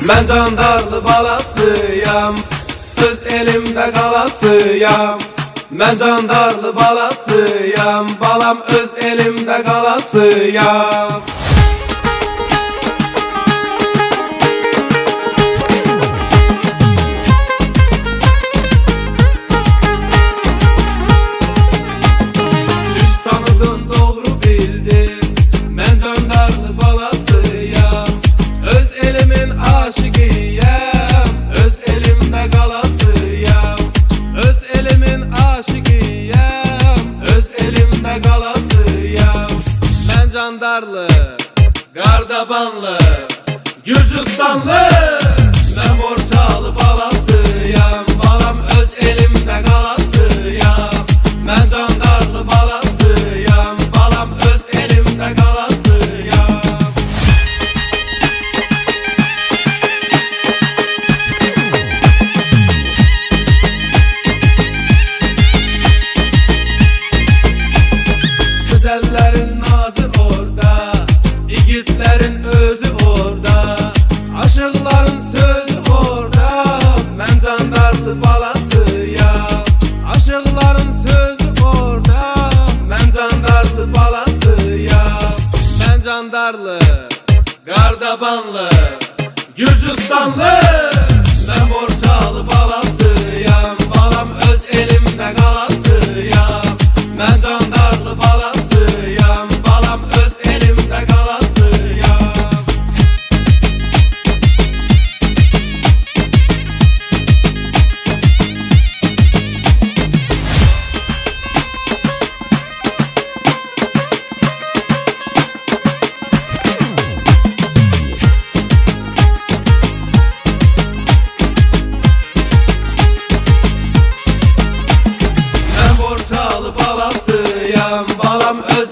Ben Candarlı balasıyam, öz elimde kalasıyam. Ben Candarlı balasıyam, balam öz elimde kalasıyam. Düz tanıdın, doğru bildin, ben Candarlı balasıyam. Öz elimin aşıkıyam, öz elimde kalasıyam. Öz elimin aşıkıyam, öz elimde kalasıyam. Ben Candarlı, Gardabanlı, Gürcistanlı, ben Borçalı balasıyam, balam öz elimde kalasıyam. Ben Candarlı balasıyam, balam öz elimde kalasıyam. Güzellerin nazı orada, yiğitlerin özü orada, aşıkların sözü orada. Ben Candarlı balasıyam, aşıkların sözü orada. Ben Candarlı balasıyam. Ben Candarlı, Gardabanlı, Gürcistanlı, ben Borçalı balasıyam, balam öz elimde kalasıyam. Ben Candarlı balasıyam, balam öz elimde kalasıyam. Ben Borçalı balasıyam, balam öz